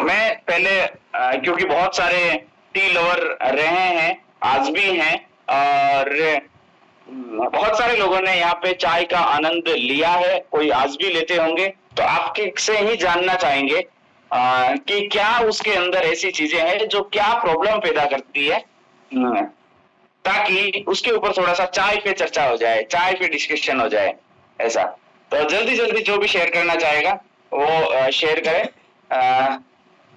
मैं पहले क्योंकि बहुत सारे टी लवर रहे हैं, आज भी हैं, और बहुत सारे लोगों ने यहाँ पे चाय का आनंद लिया है, कोई आज भी लेते होंगे। तो आपके से ही जानना चाहेंगे कि क्या उसके अंदर ऐसी चीजें हैं जो क्या प्रॉब्लम पैदा करती है, ताकि उसके ऊपर थोड़ा सा चाय पे चर्चा हो जाए, चाय पे डिस्कशन हो जाए। ऐसा तो जल्दी जल्दी जो भी शेयर करना चाहेगा वो शेयर करे।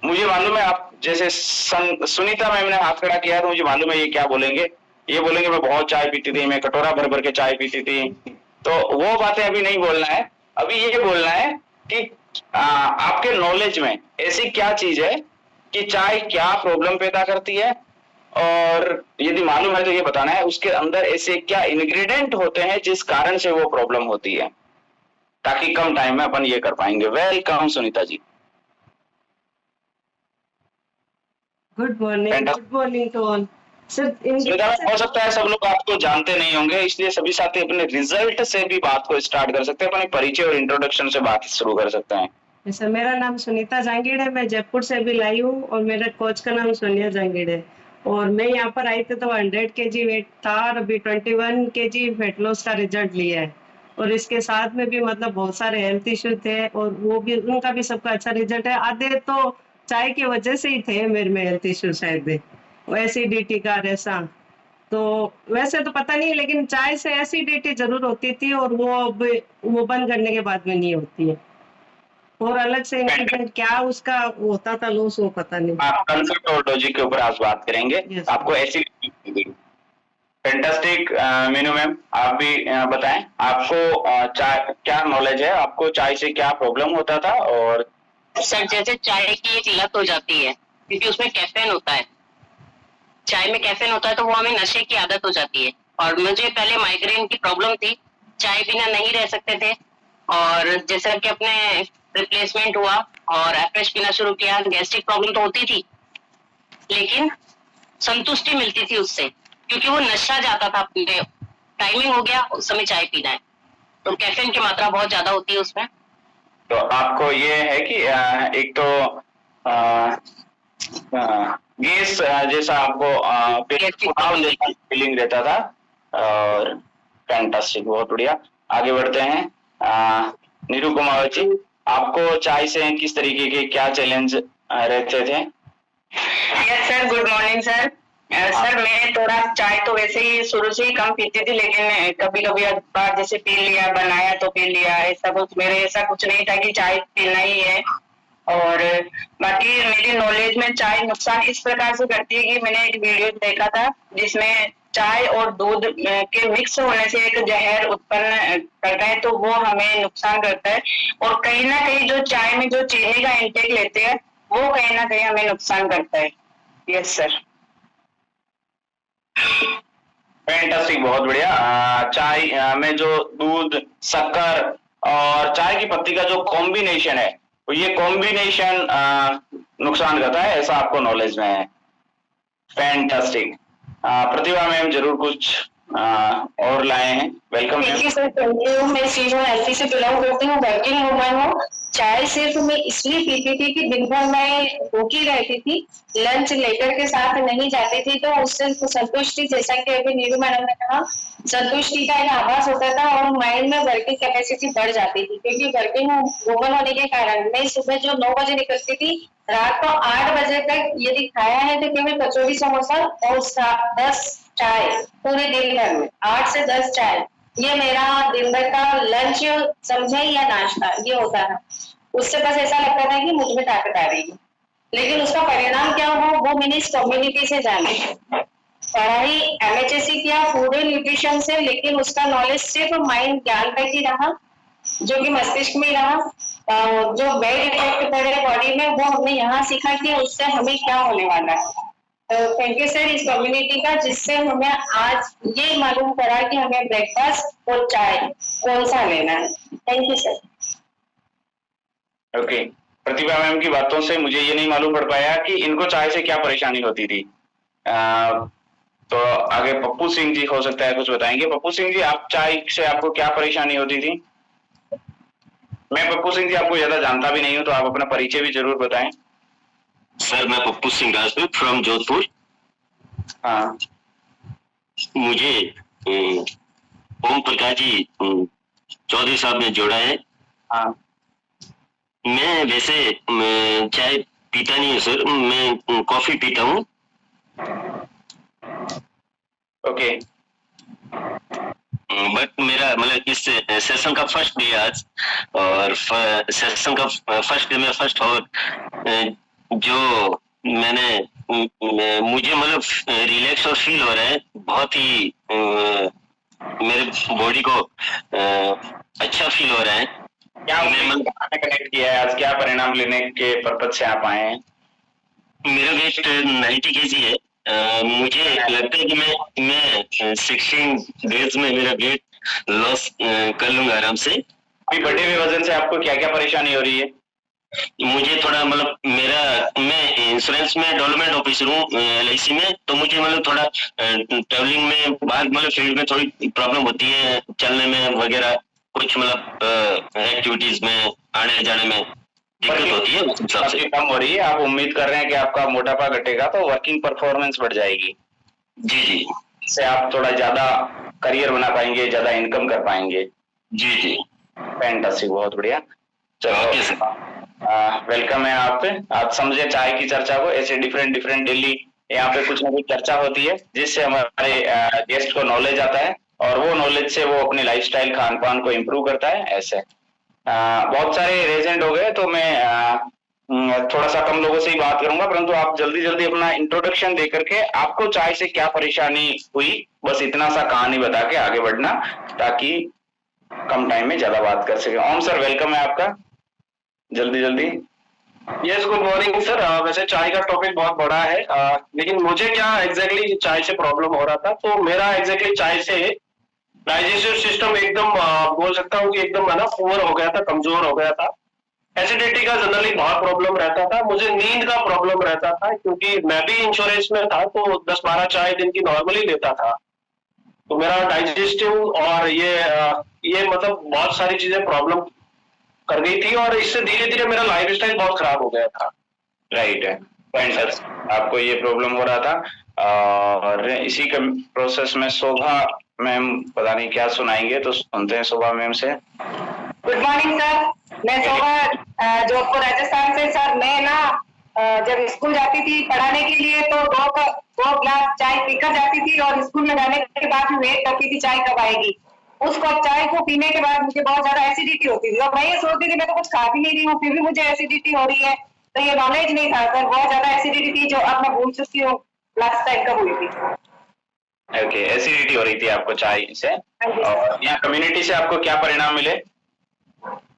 मुझे मालूम है आप जैसे सुनीता मैम ने हाथ खड़ा किया तो मुझे मालूम है ये क्या बोलेंगे। ये बोलेंगे मैं बहुत चाय पीती थी, मैं कटोरा भर भर के चाय पीती थी। तो वो बातें अभी नहीं बोलना है, अभी ये बोलना है कि आपके नॉलेज में ऐसी क्या चीज है कि चाय क्या प्रॉब्लम पैदा करती है, और यदि मालूम है तो ये बताना है उसके अंदर ऐसे क्या इंग्रेडिएंट होते हैं जिस कारण से वो प्रॉब्लम होती है, ताकि कम टाइम में अपन ये कर पाएंगे। Welcome Sunita ji. Good morning to all sir. हो सकता है सब लोग आपको जानते नहीं होंगे, इसलिए सभी साथी अपने रिजल्ट से भी बात को स्टार्ट कर सकते हैं, अपने परिचय और इंट्रोडक्शन से बात शुरू कर सकते हैं। सर मेरा नाम सुनीता जांगीड़ है, मैं जयपुर से अभी लाई हूँ और मेरे कोच का नाम सोनिया जांगीड़ है। और मैं यहाँ पर आई थी तो 100 kg वेट था और अभी 21 kg वेट लॉस का रिजल्ट लिया है। और इसके साथ में भी मतलब बहुत सारे हेल्थ इश्यू थे और वो भी उनका भी सबका अच्छा रिजल्ट है। आधे तो चाय की वजह से ही थे मेरे में हेल्थ इश्यू, शायद एसिडिटी का ऐसा। तो वैसे तो पता नहीं, लेकिन चाय से एसिडिटी जरूर होती थी और वो अब वो बंद करने के बाद में नहीं होती है। और अलग से इंग्रेडिएंट क्या उसका होता था लॉस, वो पता नहीं। आप कंसेप्ट और लॉजिक के ऊपर आज बात करेंगे। Yes. आपको एसिडिटी फैंटास्टिक। मीनू मैम आप भी बताएं, आपको चाय क्या नॉलेज है, आपको चाय से क्या प्रॉब्लम होता था? और सर जैसे चाय की एक लत हो जाती है क्योंकि उसमें कैफीन होता है, चाय में कैफीन होता है तो वो हमें नशे की आदत हो जाती है। और मुझे पहले माइग्रेन की प्रॉब्लम थी, चाय बिना नहीं रह सकते थे। और जैसे कि अपने रिप्लेसमेंट हुआ और एफ्रेश पीना शुरू किया, गैस्ट्रिक प्रॉब्लम तो होती थी लेकिन संतुष्टि मिलती थी उससे, क्योंकि वो नशा जाता था अपने टाइमिंग हो गया उस समय चाय पीना है, तो कैफीन की मात्रा बहुत ज्यादा होती है उसमें। तो आपको ये है कि एक तो गैस जैसा आपको फीलिंग रहता था। और फैंटास्टिक, बहुत बढ़िया। आगे बढ़ते हैं। नीरू कुमार जी, आपको चाय से किस तरीके के क्या चैलेंज रहते थे? Yes sir, good morning sir. Sir मैं थोड़ा चाय तो वैसे ही शुरू से ही कम पीती थी, लेकिन कभी कभी बार जैसे पी लिया, बनाया तो पी लिया, ऐसा कुछ मेरे ऐसा कुछ नहीं था कि चाय पीना ही है। और बाकी मेरी नॉलेज में चाय नुकसान इस प्रकार से करती है कि मैंने एक वीडियो देखा था जिसमें चाय और दूध के मिक्स होने से एक जहर उत्पन्न करता है, तो वो हमें नुकसान करता है। और कहीं ना कहीं जो चाय में जो चीनी का इंटेक लेते हैं वो कहीं ना कहीं हमें नुकसान करता है। Yes sir. फैंटास्टिक, बहुत बढ़िया। चाय में जो दूध, शक्कर और चाय की पत्ती का जो कॉम्बिनेशन है, तो ये कॉम्बिनेशन नुकसान करता है, ऐसा आपको नॉलेज में है। फैंटास्टिक। प्रतिभा मैम जरूर कुछ और लाए हैं। Welcome thank you sir. Thank you. मैं सीजन एलपी से बिलोंग करती हूँ, वर्किंग वुमन हूँ। चाय सिर्फ मैं इसलिए पीती थी कि दिन भर मैं भूखी रहती थी, लंच लेकर के साथ नहीं जाती थी, तो उससे संतुष्टि, जैसा कि अभी नीरू मैडम ने कहा, संतुष्टि का एक आभास होता था और माइंड में वर्किंग कैपेसिटी बढ़ जाती थी। क्योंकि वर्किंग वुमन होने के कारण मैं सुबह जो 9 बजे निकलती थी, रात को 8 बजे तक यदि खाया है तो केवल कचौड़ी समोसा और 10 चाय, पूरे दिन भर में 8 से 10 चाय, ये मेरा दिन भर का लंच समझे या नाश्ता ये होता था। उससे बस ऐसा लगता था कि मुझ में ताकत आ रही है, लेकिन उसका परिणाम क्या हो वो मैंने इस कम्युनिटी से जाना। पढ़ाई एमएचएससी किया पूरे न्यूट्रिशन से, लेकिन उसका नॉलेज सिर्फ माइंड ज्ञान तक ही रहा, जो कि मस्तिष्क में रहा। जो बैड इफेक्ट पड़े बॉडी में वो हमने यहाँ सीखा कि उससे हमें क्या होने वाला है। थैंक यू सर इस कम्युनिटी का, जिससे हमें आज ये मालूम पड़ा कि हमें ब्रेकफास्ट और चाय कौन सा लेना है। Thank you sir. Okay, Pratibha ma'am की बातों से मुझे ये नहीं मालूम पड़ पाया कि इनको चाय से क्या परेशानी होती थी। तो आगे पप्पू सिंह जी हो सकता है कुछ बताएंगे। पप्पू सिंह जी, आप चाय से आपको क्या परेशानी होती थी? मैं पप्पू सिंह जी आपको ज्यादा जानता भी नहीं हूं, तो आप अपना परिचय भी जरूर बताएं। सर मैं पप्पू सिंह राजपूत फ्रॉम जोधपुर। हाँ मुझे ओम प्रकाश जी चौधरी साहब ने जोड़ा है। हाँ मैं वैसे चाय पीता नहीं हूँ सर, मैं कॉफी पीता हूँ। ओके। बट मेरा मतलब इस सेशन का फर्स्ट डे आज, और सेशन का फर्स्ट डे में फर्स्ट और जो मैंने मुझे मतलब रिलैक्स और फील हो रहा है, बहुत ही मेरे बॉडी को अच्छा फील हो रहा है। क्या आपने कनेक्ट किया है आज, क्या परिणाम लेने के पर्पज से आप आए हैं? मेरा वेट 90 kg है। मुझे लगता है कि मैं 16 डेज में मेरा वेट लॉस कर लूंगा आराम से। अभी बढ़े हुए वजन से आपको क्या क्या परेशानी हो रही है? मुझे थोड़ा मतलब मैं इंश्योरेंस में डेवलपमेंट ऑफिसर हूँ LIC में, तो मुझे मतलब थोड़ा ट्रेवलिंग में बाहर मतलब फील्ड में थोड़ी प्रॉब्लम होती है, चलने में वगैरह, कुछ मतलब एक्टिविटीज में आने जाने में दिक्कत होती है। उस हिसाब से आपकी कम हो रही है, आप उम्मीद कर रहे हैं कि आपका मोटापा घटेगा तो वर्किंग परफॉर्मेंस बढ़ जाएगी। जी जी इससे आप थोड़ा ज्यादा करियर बना पाएंगे, ज्यादा इनकम कर पाएंगे। जी जी फैंटास्टिक, बहुत बढ़िया। Okay sir. चलो वेलकम है आप पे। आप समझे चाय की चर्चा को, ऐसे डिफरेंट डिफरेंट डेली यहाँ पे कुछ ना कुछ चर्चा होती है जिससे हमारे गेस्ट को नॉलेज आता है, और वो नॉलेज से वो अपनी लाइफस्टाइल खान पान को इम्प्रूव करता है। ऐसे बहुत सारे रेजेंट हो गए तो मैं थोड़ा सा कम लोगों से ही बात करूंगा, परंतु आप जल्दी जल्दी अपना इंट्रोडक्शन दे करके आपको चाय से क्या परेशानी हुई, बस इतना सा कहानी बता के आगे बढ़ना, ताकि कम टाइम में ज्यादा बात कर सके। ओम सर वेलकम है आपका, जल्दी जल्दी। Yes good morning sir. वैसे चाय का टॉपिक बहुत बड़ा है, लेकिन मुझे क्या एग्जैक्टली चाय से प्रॉब्लम हो रहा था, तो मेरा एग्जैक्टली चाय से डाइजेस्टिव सिस्टम एकदम बोल सकता हूँ कि एकदम है ना पुअर हो गया था, कमजोर हो गया था। एसिडिटी का जनरली बहुत प्रॉब्लम रहता था, मुझे नींद का प्रॉब्लम रहता था, क्योंकि मैं भी इंश्योरेंस में था तो 10-12 चाय दिन की नॉर्मली लेता था। तो मेरा डाइजेस्टिव और ये मतलब बहुत सारी चीजें प्रॉब्लम कर गई थी, और इससे धीरे धीरे मेरा लाइफस्टाइल बहुत खराब हो गया था। राइट है, आपको ये प्रॉब्लम हो रहा था, और इसी के प्रोसेस में शोभा मैम पता नहीं क्या सुनाएंगे, तो सुनते हैं शोभा मैम से। गुड मॉर्निंग सर, मैं शोभा जोधपुर राजस्थान से। सर मैं ना जब स्कूल जाती थी पढ़ाने के लिए तो 2 गिलास चाय पीकर जाती थी, और स्कूल में जाने के बाद वेट करती थी चाय कब आएगी। उस कप चाय को पीने के बाद मुझे बहुत ज्यादा एसिडिटी होती थी, और मैं ये सोचती थी मैं तो कुछ खा भी नहीं रही हूँ फिर भी मुझे एसिडिटी हो रही है। तो ये नॉलेज नहीं था सर, बहुत ज्यादा एसिडिटी थी जो अब मैं भूल चुकी हूँ लास्ट टाइम कब हुई थी। ओके, एसिडिटी हो रही थी आपको चाय से, और यहाँ कम्युनिटी से आपको क्या परिणाम मिले?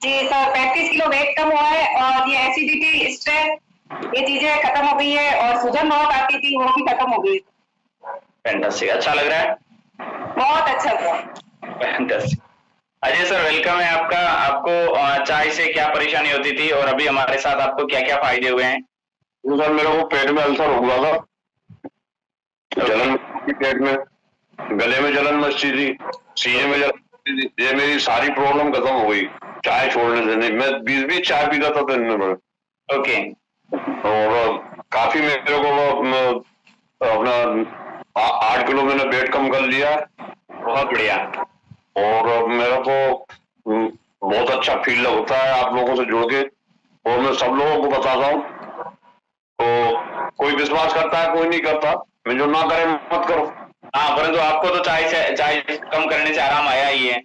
जी सर, 35 किलो वेट कम हुआ है, और ये एसिडिटी, स्ट्रेस, ये चीजें खत्म हो गई है, और सूजन बहुत आती थी वो भी खत्म हो गई। फैंटास्टिक, अच्छा लग रहा है? बहुत अच्छा लगा। फैंटास्टिक। अजय सर वेलकम है आपका। आपको चाय से क्या परेशानी होती थी, और अभी हमारे साथ आपको क्या क्या फायदे हुए हैं? सर मेरे को पेट में अल्सर हो गया था, जलन पेट में, गले में जलन मचती थी, सीने में जलन मचती थी। ये मेरी सारी प्रॉब्लम खत्म हो गई चाय छोड़ने से। नहीं, मैं 20 चाय पीता था दिन में। ओके। और काफी मेरे को अपना 8 किलो मैंने वेट कम कर लिया। बहुत बढ़िया। और मेरे को बहुत अच्छा फील होता है आप लोगों से जुड़ के, और मैं सब लोगों को बताता हूँ। तो कोई विश्वास करता है, कोई नहीं करता। मैं जो ना करे मत करो। हाँ, परंतु आपको तो चाय कम करने से आराम आया ही है।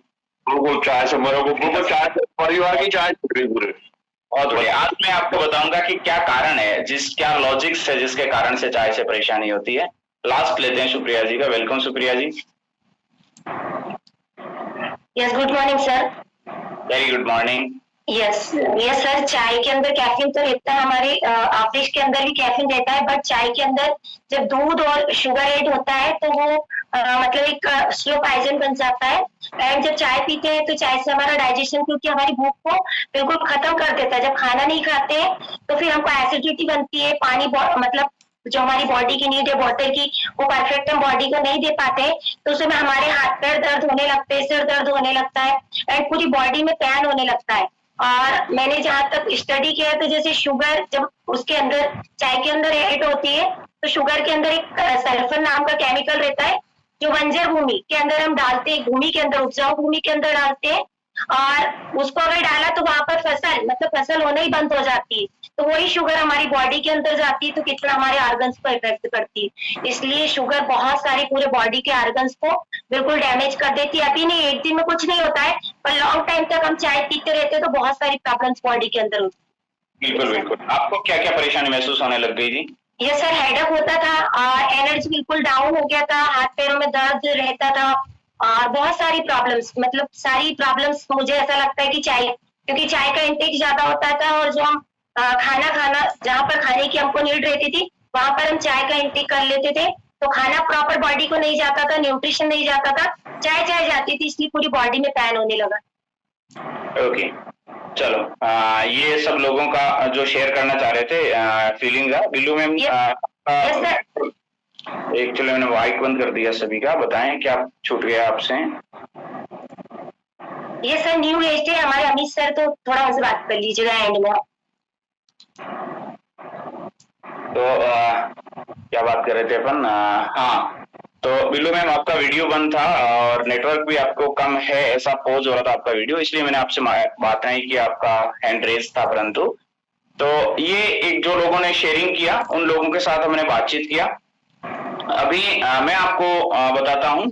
बिल्कुल चाय से मेरे को चाय से परिवार की चाय छूट गई पूरे। बहुत बढ़िया। आज मैं आपको बताऊंगा कि क्या कारण है, क्या लॉजिक्स है जिसके कारण से चाय से परेशानी होती है। लास्ट लेते हैं सुप्रिया जी का। Welcome Supriya ji. Yes good morning sir. Very good morning. Yes sir, चाय के अंदर कैफीन तो रहता है, हमारे ऑफिस के अंदर भी कैफीन रहता है, बट चाय के अंदर जब दूध और शुगर ऐड होता है तो वो मतलब एक स्लो पॉइजन बन जाता है। एंड जब चाय पीते हैं तो चाय से हमारा डाइजेशन, क्योंकि हमारी भूख को बिल्कुल खत्म कर देता है। जब खाना नहीं खाते हैं तो फिर हमको एसिडिटी बनती है, पानी मतलब जो हमारी बॉडी की नीड है वाटर की, वो परफेक्ट हम बॉडी को नहीं दे पाते, तो उसमें हमारे हाथ पैर दर्द होने लगते हैं, सिर दर्द होने लगता है, एंड पूरी बॉडी में पेन होने लगता है। और मैंने जहाँ तक स्टडी किया तो जैसे शुगर जब उसके अंदर चाय के अंदर ऐड होती है तो शुगर के अंदर एक सल्फर नाम का केमिकल रहता है जो बंजर भूमि के अंदर हम डालते हैं, भूमि के अंदर, उपजाऊ भूमि के अंदर डालते हैं और उसको अगर डाला तो वहां पर फसल होना ही बंद हो जाती है। तो वही शुगर हमारी बॉडी के अंदर जाती है तो कितना हमारे ऑर्गन्स को इफेक्ट करती है। इसलिए शुगर बहुत सारी पूरे बॉडी के ऑर्गन्स को बिल्कुल डैमेज कर देती है। अभी नहीं, एक दिन में कुछ नहीं होता है, पर लॉन्ग टाइम तक हम चाय पीते रहते हैं तो बहुत सारी प्रॉब्लम्स बॉडी के अंदर होती है। बिल्कुल बिल्कुल। आपको क्या क्या परेशानी महसूस होने लग गई थी? ये सर हेडेक होता था और एनर्जी बिल्कुल डाउन हो गया था, हाथ पैरों में दर्द रहता था और बहुत सारी प्रॉब्लम्स, मतलब सारी प्रॉब्लम्स मुझे ऐसा लगता है कि चाय, क्योंकि चाय का इंटेक ज्यादा होता था और जो हम खाना जहाँ पर खाने की हमको नीड रहती थी वहां पर हम चाय का इंटेक कर लेते थे तो खाना प्रॉपर बॉडी को नहीं जाता था, न्यूट्रिशन नहीं जाता था, चाय जाती थी, इसलिए पूरी बॉडी में पेन होने लगा। ओके चलो, ये सब लोगों का जो शेयर करना चाह रहे थे फीलिंग का। बिल्लू मैम एक्चुअली मैंने माइक बंद कर दिया सभी का, बताएं क्या छूट गया आपसे? ये सर न्यू एज है हमारे अमित सर, तो थोड़ा उनसे बात कर लीजिएगा एंड में। तो क्या बात कर रहे थे अपन? हाँ, तो बिल्लू मैम आपका वीडियो बंद था और नेटवर्क भी आपको कम है, ऐसा पोज हो रहा था आपका वीडियो, इसलिए मैंने आपसे बात नहीं कि आपका हैंड रेस था। परंतु तो ये एक जो लोगों ने शेयरिंग किया उन लोगों के साथ हमने बातचीत किया। अभी मैं आपको बताता हूँ,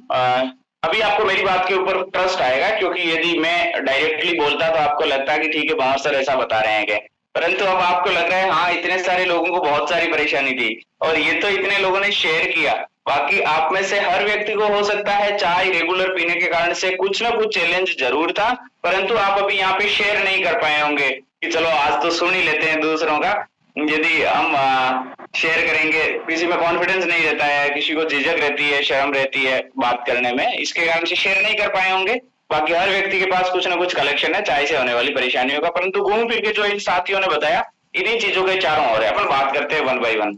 अभी आपको मेरी बात के ऊपर ट्रस्ट आएगा, क्योंकि यदि मैं डायरेक्टली बोलता तो आपको लगता है कि ठीक है बाहर सर ऐसा बता रहे हैं क्या, परंतु अब आपको लग रहा है हाँ इतने सारे लोगों को बहुत सारी परेशानी थी और ये तो इतने लोगों ने शेयर किया। बाकी आप में से हर व्यक्ति को हो सकता है चाय रेगुलर पीने के कारण से कुछ ना कुछ चैलेंज जरूर था, परंतु आप अभी यहाँ पे शेयर नहीं कर पाए होंगे कि चलो आज तो सुन ही लेते हैं दूसरों का। यदि हम शेयर करेंगे, किसी में कॉन्फिडेंस नहीं रहता है, किसी को झिझक रहती है, शर्म रहती है बात करने में, इसके कारण से शेयर नहीं कर पाए होंगे। बाकी हर व्यक्ति के पास कुछ ना कुछ कलेक्शन है चाय से होने वाली परेशानियों का, परंतु घूम फिर के जो इन साथियों ने बताया इन्हीं चीजों के चारों ओर है। अपन बात करते हैं वन बाई वन।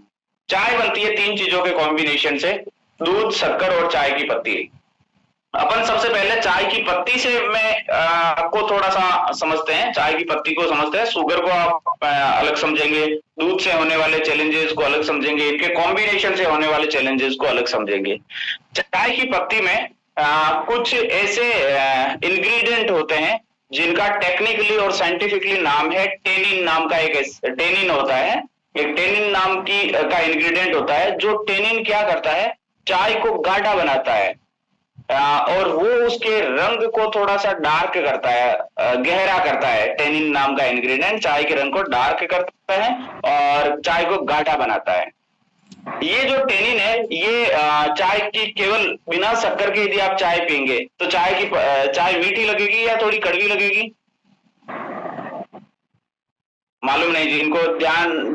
चाय बनती है 3 चीजों के कॉम्बिनेशन से, दूध, शक्कर और चाय की पत्ती। अपन सबसे पहले चाय की पत्ती से आपको थोड़ा सा समझते हैं, चाय की पत्ती को समझते हैं, शुगर को आप अलग समझेंगे, दूध से होने वाले चैलेंजेस को अलग समझेंगे, इनके कॉम्बिनेशन से होने वाले चैलेंजेस को अलग समझेंगे। चाय की पत्ती में कुछ ऐसे इंग्रेडिएंट होते हैं जिनका टेक्निकली और साइंटिफिकली नाम है टेनिन नाम का, एक टेनिन होता है, एक टेनिन नाम का इंग्रेडिएंट होता है। जो टेनिन क्या करता है, चाय को गाढ़ा बनाता है और वो उसके रंग को थोड़ा सा डार्क करता है, गहरा करता है। टेनिन नाम का इंग्रेडिएंट चाय के रंग को डार्क करता है और चाय को गाढ़ा बनाता है। ये जो टेनिन है ये चाय की केवल बिना शक्कर के यदि आप चाय पिएंगे तो चाय मीठी लगेगी या थोड़ी कड़वी लगेगी? मालूम नहीं,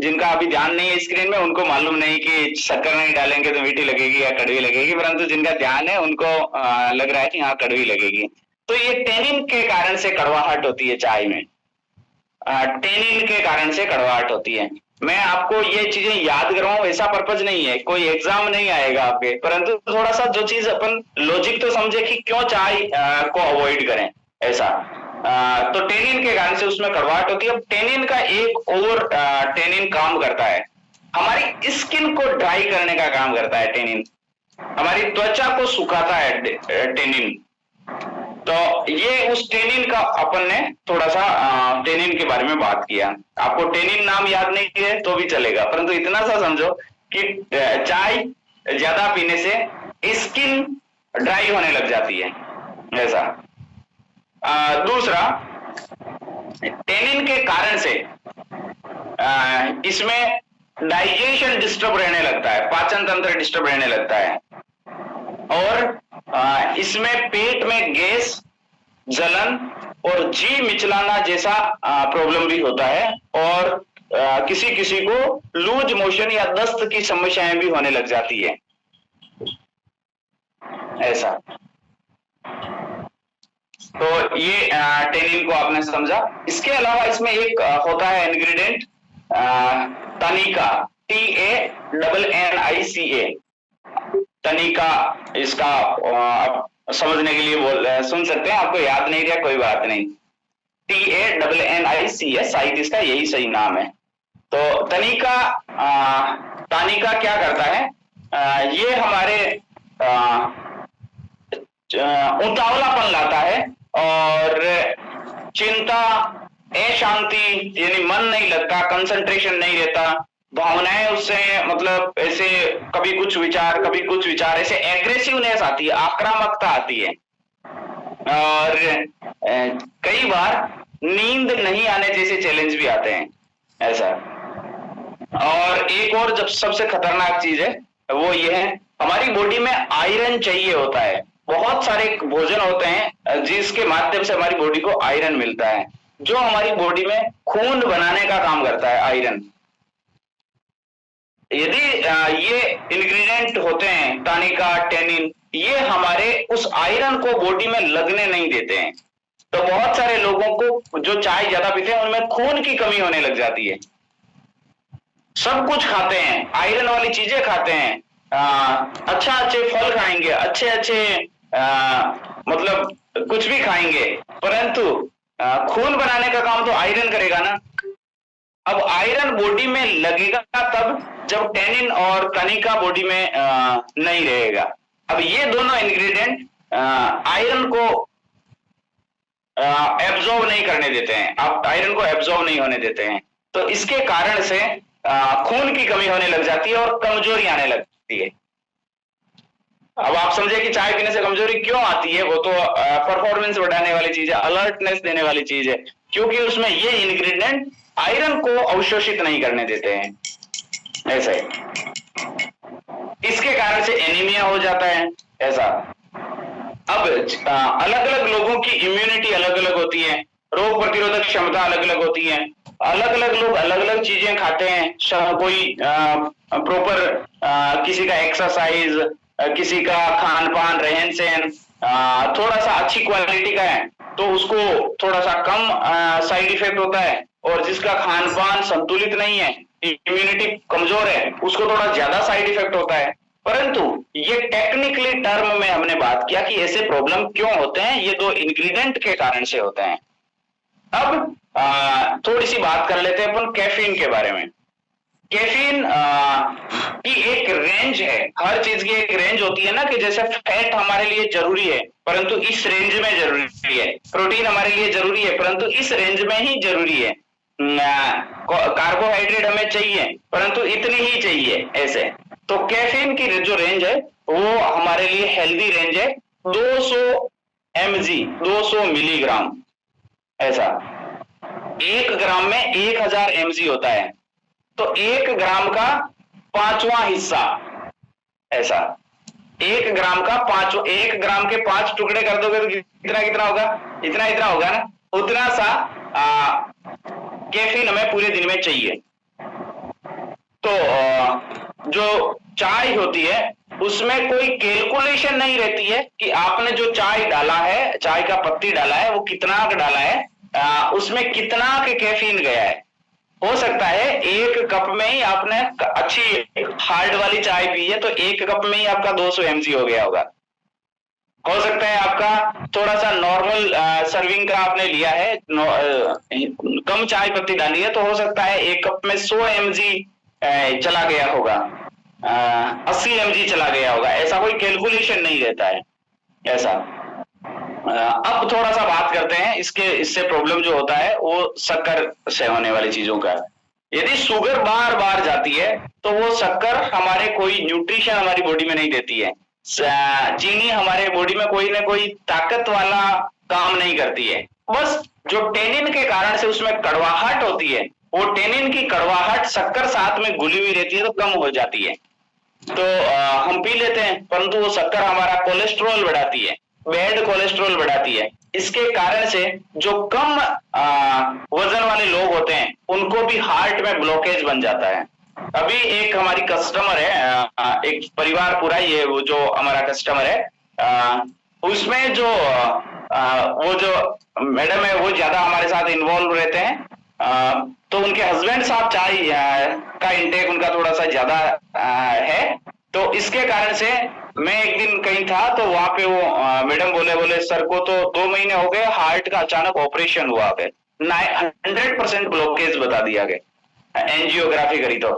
जिनका अभी ध्यान नहीं है स्क्रीन में उनको मालूम नहीं कि शक्कर नहीं डालेंगे तो मीठी लगेगी या कड़वी लगेगी, परंतु जिनका ध्यान है उनको लग रहा है कि हाँ कड़वी लगेगी। तो ये टेनिन के कारण से कड़वाहट होती है चाय में, टेनिन के कारण से कड़वाहट होती है। मैं आपको ये चीजें याद करवाऊं ऐसा पर्पज नहीं है, कोई एग्जाम नहीं आएगा आपके, परंतु थोड़ा सा जो चीज अपन लॉजिक तो समझे कि क्यों चाय को अवॉइड करें ऐसा। तो टेनिन के कारण से उसमें कड़वाहट होती है। अब टेनिन का एक और टेनिन काम करता है, हमारी स्किन को ड्राई करने का काम करता है टेनिन, हमारी त्वचा को सुखाता है टेनिन। तो ये उस टेनिन का अपन ने थोड़ा सा टेनिन के बारे में बात किया। आपको टेनिन नाम याद नहीं है तो भी चलेगा, परंतु इतना सा समझो कि चाय ज्यादा पीने से स्किन ड्राई होने लग जाती है ऐसा। दूसरा, टेनिन के कारण से इसमें डाइजेशन डिस्टर्ब रहने लगता है, पाचन तंत्र डिस्टर्ब रहने लगता है और इसमें पेट में गैस, जलन और जी मिचलाना जैसा प्रॉब्लम भी होता है और किसी किसी को लूज मोशन या दस्त की समस्याएं भी होने लग जाती है ऐसा। तो ये टेनिन को आपने समझा। इसके अलावा इसमें एक होता है इंग्रेडिएंट तनिका, TANNICA, तनिका। इसका समझने के लिए सुन सकते हैं, आपको याद नहीं रहा कोई बात नहीं। TANNICA, शायद इसका यही सही नाम है। तो तानिका क्या करता है, ये हमारे उतावलापन लाता है और चिंता, अशांति, यानी मन नहीं लगता, कंसंट्रेशन नहीं रहता, भावनाएं उससे मतलब ऐसे कभी कुछ विचार ऐसे एग्रेसिवनेस आती है, आक्रामकता आती है, और कई बार नींद नहीं आने जैसे चैलेंज भी आते हैं ऐसा। और एक और जब सबसे खतरनाक चीज है वो ये है, हमारी बॉडी में आयरन चाहिए होता है। बहुत सारे भोजन होते हैं जिसके माध्यम से हमारी बॉडी को आयरन मिलता है, जो हमारी बॉडी में खून बनाने का काम करता है, आयरन। यदि ये इंग्रेडिएंट होते हैं तानिका, टेनिन, ये हमारे उस आयरन को बॉडी में लगने नहीं देते हैं। तो बहुत सारे लोगों को जो चाय ज्यादा पीते हैं उनमें खून की कमी होने लग जाती है। सब कुछ खाते हैं, आयरन वाली चीजें खाते हैं, अच्छे फल खाएंगे, अच्छे मतलब कुछ भी खाएंगे, परंतु खून बनाने का काम तो आयरन करेगा ना। अब आयरन बॉडी में लगेगा तब जब टेनिन और तानिका बॉडी में नहीं रहेगा। अब ये दोनों इंग्रेडिएंट आयरन को एब्जॉर्ब नहीं करने देते हैं, आप आयरन को एब्जॉर्ब नहीं होने देते हैं। तो इसके कारण से खून की कमी होने लग जाती है और कमजोरी आने लगती है। अब आप समझे कि चाय पीने से कमजोरी क्यों आती है, वो तो परफॉर्मेंस बढ़ाने वाली चीज है, अलर्टनेस देने वाली चीज है, क्योंकि उसमें ये इंग्रेडिएंट आयरन को अवशोषित नहीं करने देते हैं ऐसा है। इसके कारण से एनीमिया हो जाता है ऐसा। अब अलग अलग लोगों की इम्यूनिटी अलग अलग होती है, रोग प्रतिरोधक क्षमता अलग अलग होती है, अलग अलग लोग अलग अलग चीजें खाते हैं। कोई प्रॉपर, किसी का एक्सरसाइज, किसी का खान पान, रहन सहन थोड़ा सा अच्छी क्वालिटी का है तो उसको थोड़ा सा कम साइड इफेक्ट होता है, और जिसका खान पान संतुलित नहीं है, इम्यूनिटी कमजोर है, उसको थोड़ा ज्यादा साइड इफेक्ट होता है। परंतु ये टेक्निकली टर्म में हमने बात किया कि ऐसे प्रॉब्लम क्यों होते हैं, ये दो इंग्रेडिएंट के कारण से होते हैं। अब थोड़ी सी बात कर लेते हैं अपन कैफीन के बारे में। कैफीन की एक रेंज है, हर चीज की एक रेंज होती है ना, कि जैसे फैट हमारे लिए जरूरी है परंतु इस रेंज में जरूरी है, प्रोटीन हमारे लिए जरूरी है परंतु इस रेंज में ही जरूरी है, कार्बोहाइड्रेट हमें चाहिए परंतु इतनी ही चाहिए ऐसे। तो कैफीन की जो रेंज है वो हमारे लिए हेल्दी रेंज है 200 mg, 200 मिलीग्राम ऐसा। 1 ग्राम में 1000 mg होता है, तो 1 ग्राम का 5वां हिस्सा ऐसा। 1 ग्राम का 1 ग्राम के 5 टुकड़े कर दोगे तो कितना होगा, इतना होगा ना, उतना सा कैफीन हमें पूरे दिन में चाहिए। तो जो चाय होती है उसमें कोई कैलकुलेशन नहीं रहती है कि आपने जो चाय डाला है, चाय का पत्ती डाला है, वो कितना डाला है, उसमें कितना के कैफीन गया है। हो सकता है 1 कप में ही आपने अच्छी हार्ड वाली चाय पी है तो 1 कप में ही आपका 200 mg हो गया होगा। हो सकता है आपका थोड़ा सा नॉर्मल सर्विंग का आपने लिया है, कम चाय पत्ती डाली है, तो हो सकता है 1 कप में 100 mg चला गया होगा, 80 mg चला गया होगा, ऐसा कोई कैलकुलेशन नहीं रहता है ऐसा। अब थोड़ा सा बात करते हैं इससे प्रॉब्लम जो होता है वो शक्कर से होने वाली चीजों का। यदि शुगर बार बार जाती है तो वो शक्कर हमारे कोई न्यूट्रिशन हमारी बॉडी में नहीं देती है, चीनी हमारे बॉडी में कोई ना कोई ताकत वाला काम नहीं करती है। बस जो टेनिन के कारण से उसमें कड़वाहट होती है, वो टेनिन की कड़वाहट शक्कर साथ में घुली हुई रहती है तो कम हो जाती है, तो हम पी लेते हैं, परंतु वो शक्कर हमारा कोलेस्ट्रॉल बढ़ाती है, बैड कोलेस्ट्रॉल बढ़ाती है। इसके कारण से जो कम वजन वाले लोग होते हैं उनको भी हार्ट में ब्लॉकेज बन जाता है। अभी एक हमारी कस्टमर है, एक परिवार पूरा, ये वो जो हमारा कस्टमर है, उसमें जो वो जो मैडम है वो ज्यादा हमारे साथ इन्वॉल्व रहते हैं, तो उनके हस्बैंड साहब चाय का इंटेक उनका थोड़ा सा ज्यादा है, तो इसके कारण से मैं एक दिन कहीं था तो वहां पे वो मैडम बोले सर को तो 2 महीने हो गए, हार्ट का अचानक ऑपरेशन हुआ है, 100% ब्लॉकेज बता दिया गया, एंजियोग्राफी करी तो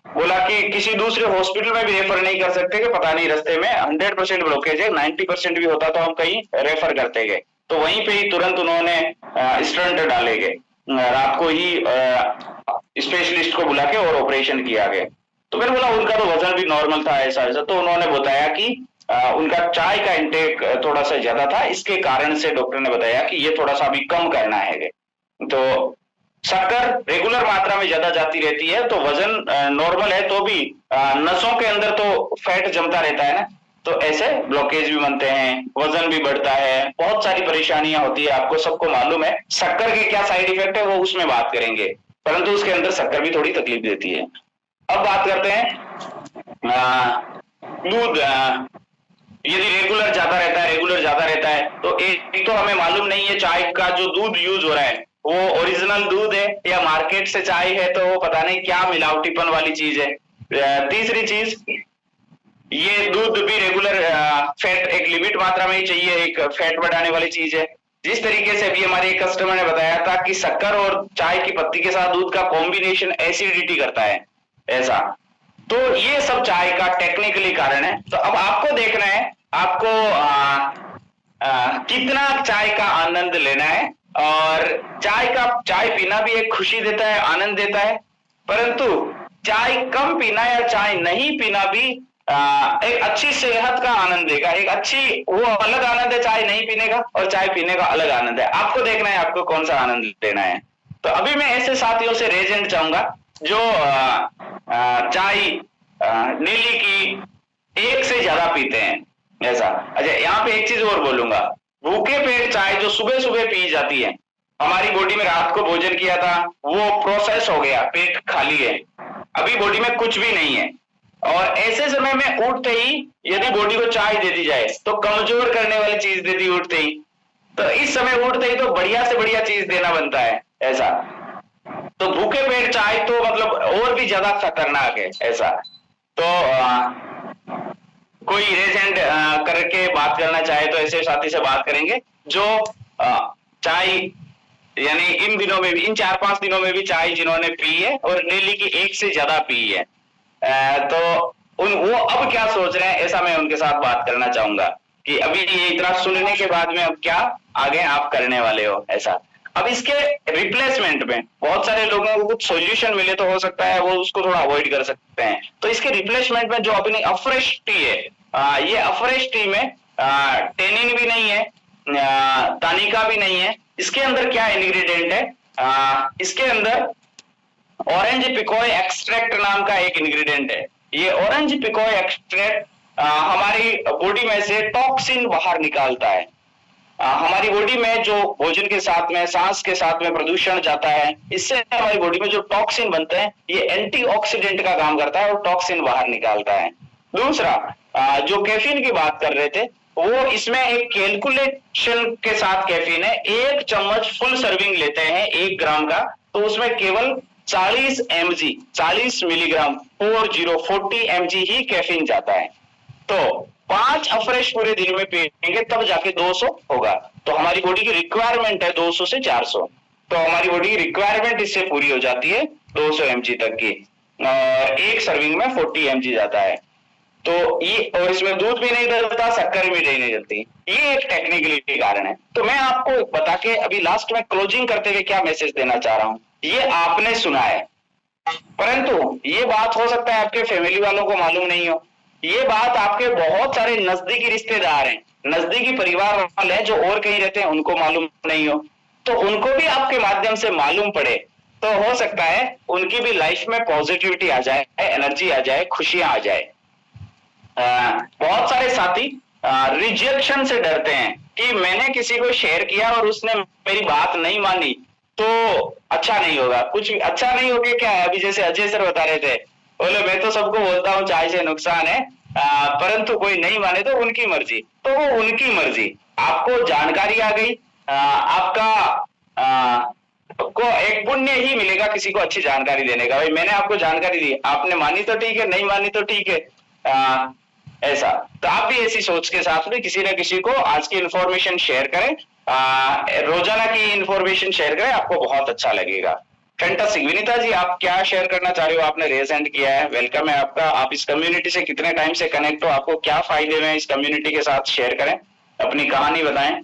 बोला कि किसी दूसरे हॉस्पिटल में भी रेफर नहीं कर सकते कि पता नहीं, रास्ते में 100% ब्लॉकेज है, 90% भी होता तो हम कहीं रेफर करते गए। तो वहीं पे ही तुरंत उन्होंने स्टंट डाले गए, रात को ही स्पेशलिस्ट को बुला के और ऑपरेशन किया गया। तो मैंने बोला उनका तो वजन भी नॉर्मल था ऐसा ऐसा, तो उन्होंने बताया कि उनका चाय का इंटेक थोड़ा सा ज्यादा था, इसके कारण से डॉक्टर ने बताया कि ये थोड़ा सा अभी कम करना है। तो शक्कर रेगुलर मात्रा में ज्यादा जाती रहती है तो वजन नॉर्मल है तो भी नसों के अंदर तो फैट जमता रहता है ना, तो ऐसे ब्लॉकेज भी बनते हैं, वजन भी बढ़ता है, बहुत सारी परेशानियां होती है, आपको सबको मालूम है। शक्कर के क्या साइड इफेक्ट है वो उसमें बात करेंगे, परंतु उसके अंदर शक्कर भी थोड़ी तकलीफ देती है। अब बात करते हैं दूध, यदि रेगुलर ज्यादा रहता है तो एक तो हमें मालूम नहीं है चाय का जो दूध यूज हो रहा है वो ओरिजिनल दूध है या मार्केट से चाय है तो वो पता नहीं क्या मिलावटीपन वाली चीज है। तीसरी चीज, ये दूध भी रेगुलर फैट एक लिमिट मात्रा में ही चाहिए, एक फैट बढ़ाने वाली चीज है। जिस तरीके से अभी हमारे एक कस्टमर ने बताया था कि शक्कर और चाय की पत्ती के साथ दूध का कॉम्बिनेशन एसिडिटी करता है ऐसा, तो ये सब चाय का टेक्निकली कारण है। तो अब आपको देखना है आपको कितना चाय का आनंद लेना है, और चाय पीना भी एक खुशी देता है, आनंद देता है, परंतु चाय कम पीना या चाय नहीं पीना भी एक अच्छी सेहत का आनंद देगा, एक अच्छी वो अलग आनंद है चाय नहीं पीने का और चाय पीने का अलग आनंद है। आपको देखना है आपको कौन सा आनंद लेना है। तो अभी मैं ऐसे साथियों से रेजेंट चाहूंगा जो चाय नीली की एक से ज्यादा पीते हैं ऐसा। अच्छा, यहाँ पे एक चीज और बोलूंगा, भूखे पेट चाय जो सुबह सुबह पी जाती है, हमारी बॉडी में रात को भोजन किया था वो प्रोसेस हो गया, पेट खाली है, अभी बॉडी में कुछ भी नहीं है, और ऐसे समय में उठते ही यदि बॉडी को चाय दे दी जाए तो कमजोर करने वाली चीज दे दी उठते ही, तो इस समय उठते ही तो बढ़िया से बढ़िया चीज देना बनता है ऐसा। तो भूखे पेट चाय तो मतलब और भी ज्यादा खतरनाक है ऐसा। तो कोई रेजेंट करके बात करना चाहे तो ऐसे साथी से बात करेंगे जो चाय यानी इन दिनों में भी, इन 4-5 दिनों में भी चाय जिन्होंने पी है और डेली की एक से ज्यादा पी है, तो वो अब क्या सोच रहे हैं ऐसा मैं उनके साथ बात करना चाहूंगा कि अभी ये इतना सुनने के बाद में अब क्या आगे आप करने वाले हो ऐसा। अब इसके रिप्लेसमेंट में बहुत सारे लोगों को कुछ सॉल्यूशन मिले तो हो सकता है वो उसको थोड़ा अवॉइड कर सकते हैं। तो इसके रिप्लेसमेंट में जो अपनी अफ्रेश टी है, ये अफ्रेश टी में टेनिन भी नहीं है, तानिका भी नहीं है। इसके अंदर क्या इंग्रेडिएंट है, इसके अंदर ऑरेंज पिकोय एक्सट्रैक्ट नाम का एक इंग्रेडिएंट है। ये ऑरेंज पिकोय एक्सट्रैक्ट हमारी बॉडी में से टॉक्सिन बाहर निकालता है। हमारी बॉडी में जो भोजन के साथ में, सांस के साथ में प्रदूषण जाता है, इससे हमारी बॉडी में जो टॉक्सिन बनते हैं ये एंटीऑक्सीडेंट का काम करता है और टॉक्सिन बाहर निकालता है। दूसरा, जो कैफीन की बात कर रहे थे वो इसमें एक कैलकुलेशन के साथ कैफीन है। 1 चम्मच फुल सर्विंग लेते हैं 1 ग्राम का, तो उसमें केवल 40 mg 40 मिलीग्राम 40 mg ही कैफीन जाता है। तो 5 अफ्रेश पूरे दिन में पिएंगे तब जाके 200 होगा। तो हमारी बॉडी की रिक्वायरमेंट है 200 से 400, तो हमारी बॉडी की रिक्वायरमेंट इससे पूरी हो जाती है 200 mg तक की, और 1 सर्विंग में 40 mg जाता है। तो ये, और इसमें दूध भी नहीं डलता, शक्कर भी नहीं डलती, ये एक टेक्निकली कारण है। तो मैं आपको बता के अभी लास्ट में क्लोजिंग करते हुए क्या मैसेज देना चाह रहा हूं, ये आपने सुना है, परंतु ये बात हो सकता है आपके फैमिली वालों को मालूम नहीं हो, ये बात आपके बहुत सारे नजदीकी रिश्तेदार हैं, नजदीकी परिवार वाले हैं जो और कहीं रहते हैं, उनको मालूम नहीं हो, तो उनको भी आपके माध्यम से मालूम पड़े, तो हो सकता है उनकी भी लाइफ में पॉजिटिविटी आ जाए, एनर्जी आ जाए, खुशियां आ जाए। बहुत सारे साथी रिजेक्शन से डरते हैं कि मैंने किसी को शेयर किया और उसने मेरी बात नहीं मानी तो अच्छा नहीं होगा, कुछ भी अच्छा नहीं होगा। क्या है, अभी जैसे अजय सर बता रहे थे, बोले मैं तो सबको बोलता हूँ चाय से नुकसान है, परंतु कोई नहीं माने तो उनकी मर्जी। तो वो उनकी मर्जी, आपको जानकारी आ गई, आपका को एक पुण्य ही मिलेगा किसी को अच्छी जानकारी देने का। भाई मैंने आपको जानकारी दी, आपने मानी तो ठीक है, नहीं मानी तो ठीक है, ऐसा। तो आप भी ऐसी सोच के साथ में किसी न किसी को आज की इंफॉर्मेशन शेयर करें, रोजाना की इंफॉर्मेशन शेयर करें, आपको बहुत अच्छा लगेगा। फैंटास्टिक। विनीता जी, आप क्या शेयर करना चाह रहे हो? आपने रेज हैंड किया है, वेलकम है आपका। आप इस कम्युनिटी से कितने टाइम से कनेक्ट हो, आपको क्या फायदे हुए इस कम्युनिटी के साथ, शेयर करें, अपनी कहानी बताएं।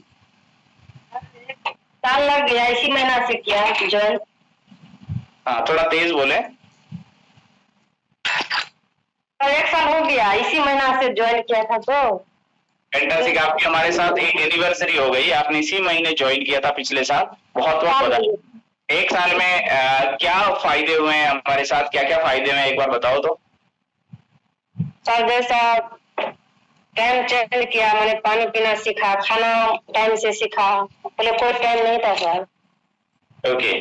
साल लग गया, इसी महीना से किया ज्वाइन। हाँ, थोड़ा तेज बोले। 1 साल हो गया, इसी महीना से ज्वाइन किया था। तो फैंटास्टिक। आपकी हमारे साथ एक एनिवर्सरी हो गई, आपने इसी महीने ज्वाइन किया था पिछले साल। बहुत बहुत बधाई। 1 साल में क्या फायदे हुए हैं हमारे साथ, क्या क्या फायदे हुए हैं, एक बार बताओ तो। सर जैसा टाइम चेंज किया, मैंने पानी पीना सीखा, खाना टाइम से सीखा। पहले कोई टाइम नहीं था सर, ओके।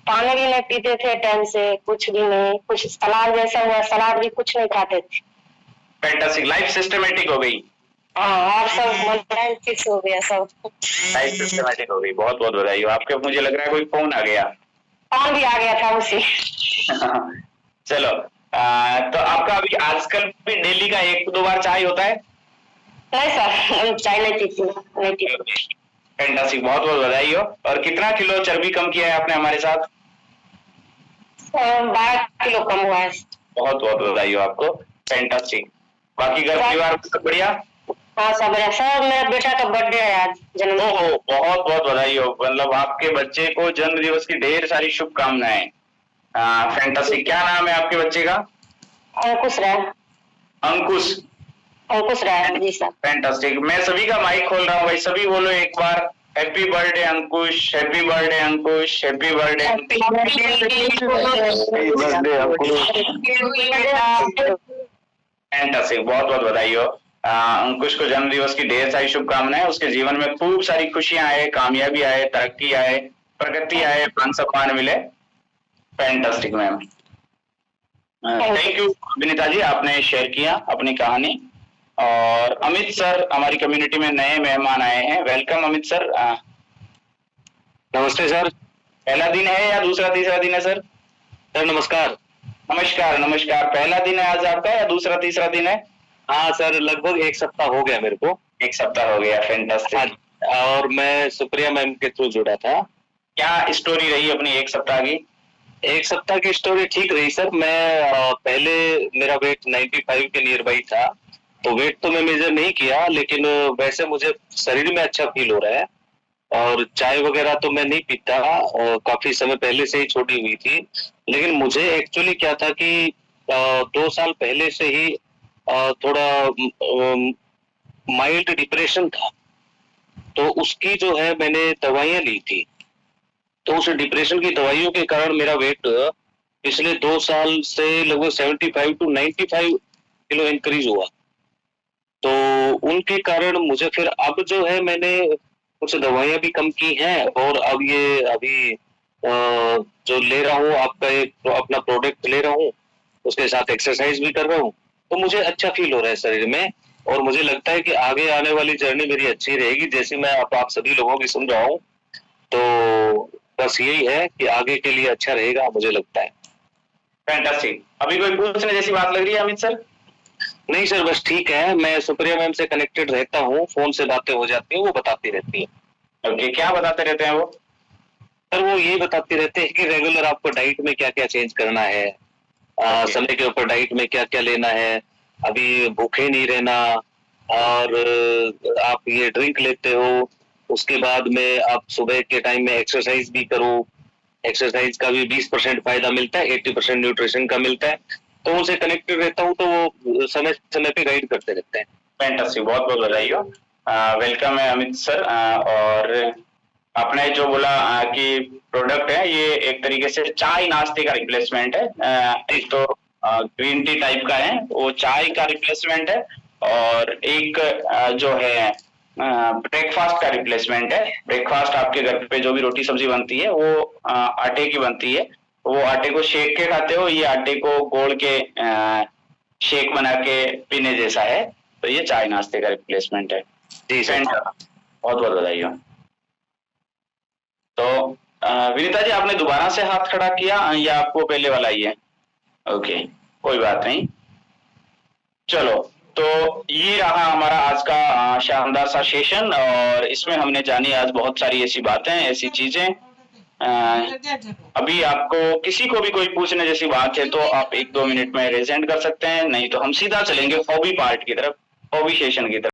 पानी भी नहीं पीते थे टाइम से, कुछ भी नहीं। कुछ सलाद जैसा हुआ, सलाद भी कुछ नहीं खाते थे। फैंटास्टिक। लाइफ सिस्टमेटिक हो गई। हाँ, और सब फिक्स हो गया सब। लाइफ सिस्टमेटिक हो गई। बहुत बहुत बधाई हो आपके। मुझे लग रहा है कोई फोन आ गया। फोन भी आ गया था उसी। चलो, तो आपका अभी आजकल भी डेली का 1-2 बार चाय होता है? नहीं सर, चाय नहीं पीती, नहीं पीती। फैंटास्टिक, बहुत बहुत बधाई हो। और कितना किलो चर्बी कम किया है आपने हमारे साथ? 12 किलो कम हुआ है। बहुत बहुत बधाई हो आपको। फैंटास्टिक। बाकी घर परिवार सब बढ़िया? हाँ सब बढ़िया सर। मेरा बेटा का बर्थडे है आज, जन्म। ओहो, बहुत बहुत बधाई हो। मतलब आपके बच्चे को जन्म दिवस की ढेर सारी शुभकामनाएं। फैंटास्टिक। क्या नाम है आपके बच्चे का? अंकुश राय। अंकुश। अंकुश राय जी सर। फैंटास्टिक। मैं सभी का माइक खोल रहा हूँ भाई, सभी बोलो एक बार, हैप्पी बर्थडे अंकुश, हैप्पी बर्थडे अंकुश, हैप्पी बर्थडे। फैंटास्टिक, बहुत बहुत बधाई हो। अंकुश को जन्म दिवस की ढेर सारी शुभकामनाएं। उसके जीवन में खूब सारी खुशियां आए, कामयाबी आए, तरक्की आए, प्रगति आए, मान सम्मान मिले। Fantastic ma'am. Thank you Vinita ji, आपने शेयर किया अपनी कहानी। और अमित सर हमारी कम्युनिटी में नए मेहमान आए हैं, वेलकम अमित सर। नमस्ते सर। पहला दिन है या दूसरा तीसरा दिन है सर? सर नमस्कार। नमस्कार नमस्कार। पहला दिन है आज आपका या दूसरा तीसरा दिन है? हाँ सर, लगभग 1 सप्ताह हो गया मेरे को। 1 सप्ताह हो गया। फैंटास्टिक। और मैं सुप्रिया मैम के थ्रू जुड़ा था। क्या स्टोरी रही अपनी 1 सप्ताह की? 1 सप्ताह की स्टोरी ठीक रही सर। मैं पहले मेरा वेट 95 के नियर बाई था, तो वेट तो मैं मेजर नहीं किया, लेकिन वैसे मुझे शरीर में अच्छा फील हो रहा है। और चाय वगैरह तो मैं नहीं पीता, काफी समय पहले से ही छोड़ी हुई थी। लेकिन मुझे एक्चुअली क्या था कि 2 साल पहले से ही थोड़ा माइल्ड डिप्रेशन था, तो उसकी जो है मैंने दवाइयां ली थी। तो उस डिप्रेशन की दवाइयों के कारण मेरा वेट पिछले 2 साल से लगभग 75 टू 95 किलो इंक्रीज हुआ। तो उनके कारण मुझे फिर अब जो है मैंने कुछ दवाइयां भी कम की हैं, और अब ये अभी जो ले रहा हूँ आपका एक अपना प्रोडक्ट ले रहा हूँ, उसके साथ एक्सरसाइज भी कर रहा हूँ, तो मुझे अच्छा फील हो रहा है शरीर में। और मुझे लगता है कि आगे आने वाली जर्नी मेरी अच्छी रहेगी, जैसे मैं आप सभी लोगों की सुन रहा हूँ। तो बस यही है कि आगे के लिए अच्छा रहेगा, मुझे लगता है। फैंटास्टिक। अभी कोई पूछने जैसी बात लग रही है अमित सर? नहीं सर, बस ठीक है। मैं सुप्रिया मैम से कनेक्टेड रहता हूँ, फोन से बातें हो जाती है, वो बताती रहती है। ओके, क्या बताते रहते हैं वो? सर वो यही बताते रहते हैं कि रेगुलर आपको डाइट में क्या क्या चेंज करना है, समय के ऊपर डाइट में क्या क्या लेना है, अभी भूखे नहीं रहना, और आप ये ड्रिंक लेते हो, उसके बाद में आप सुबह के टाइम में एक्सरसाइज भी करो। एक्सरसाइज का भी 20% फायदा मिलता है, 80% न्यूट्रिशन का मिलता है। तो उनसे कनेक्टेड रहता हूँ, तो वो समय समय पे गाइड करते रहते हैं। फैंटास्टिक, बहुत बहुत बधाई हो। वेलकम है अमित सर। और आपने जो बोला कि प्रोडक्ट है ये एक तरीके से चाय नाश्ते का रिप्लेसमेंट है। एक तो ग्रीन टी टाइप का है, वो चाय का रिप्लेसमेंट है, और एक जो है ब्रेकफास्ट का रिप्लेसमेंट है। ब्रेकफास्ट आपके घर पे जो भी रोटी सब्जी बनती है वो आटे की बनती है, वो आटे को शेक के खाते हो, ये आटे को गोल के शेक बना के पीने जैसा है। तो ये चाय नाश्ते का रिप्लेसमेंट है। जी सर, बहुत बहुत बधाई हो। तो विनीता जी, आपने दोबारा से हाथ खड़ा किया या आपको पहले वाला ही है? ओके, कोई बात नहीं। चलो, तो ये रहा हमारा आज का शानदार सा सेशन, और इसमें हमने जानी आज बहुत सारी ऐसी बातें, ऐसी चीजें। अभी आपको किसी को भी कोई पूछने जैसी बात है तो आप 1-2 मिनट में रेज एंड कर सकते हैं, नहीं तो हम सीधा चलेंगे हॉबी पार्ट की तरफ, हॉबी सेशन की तरफ।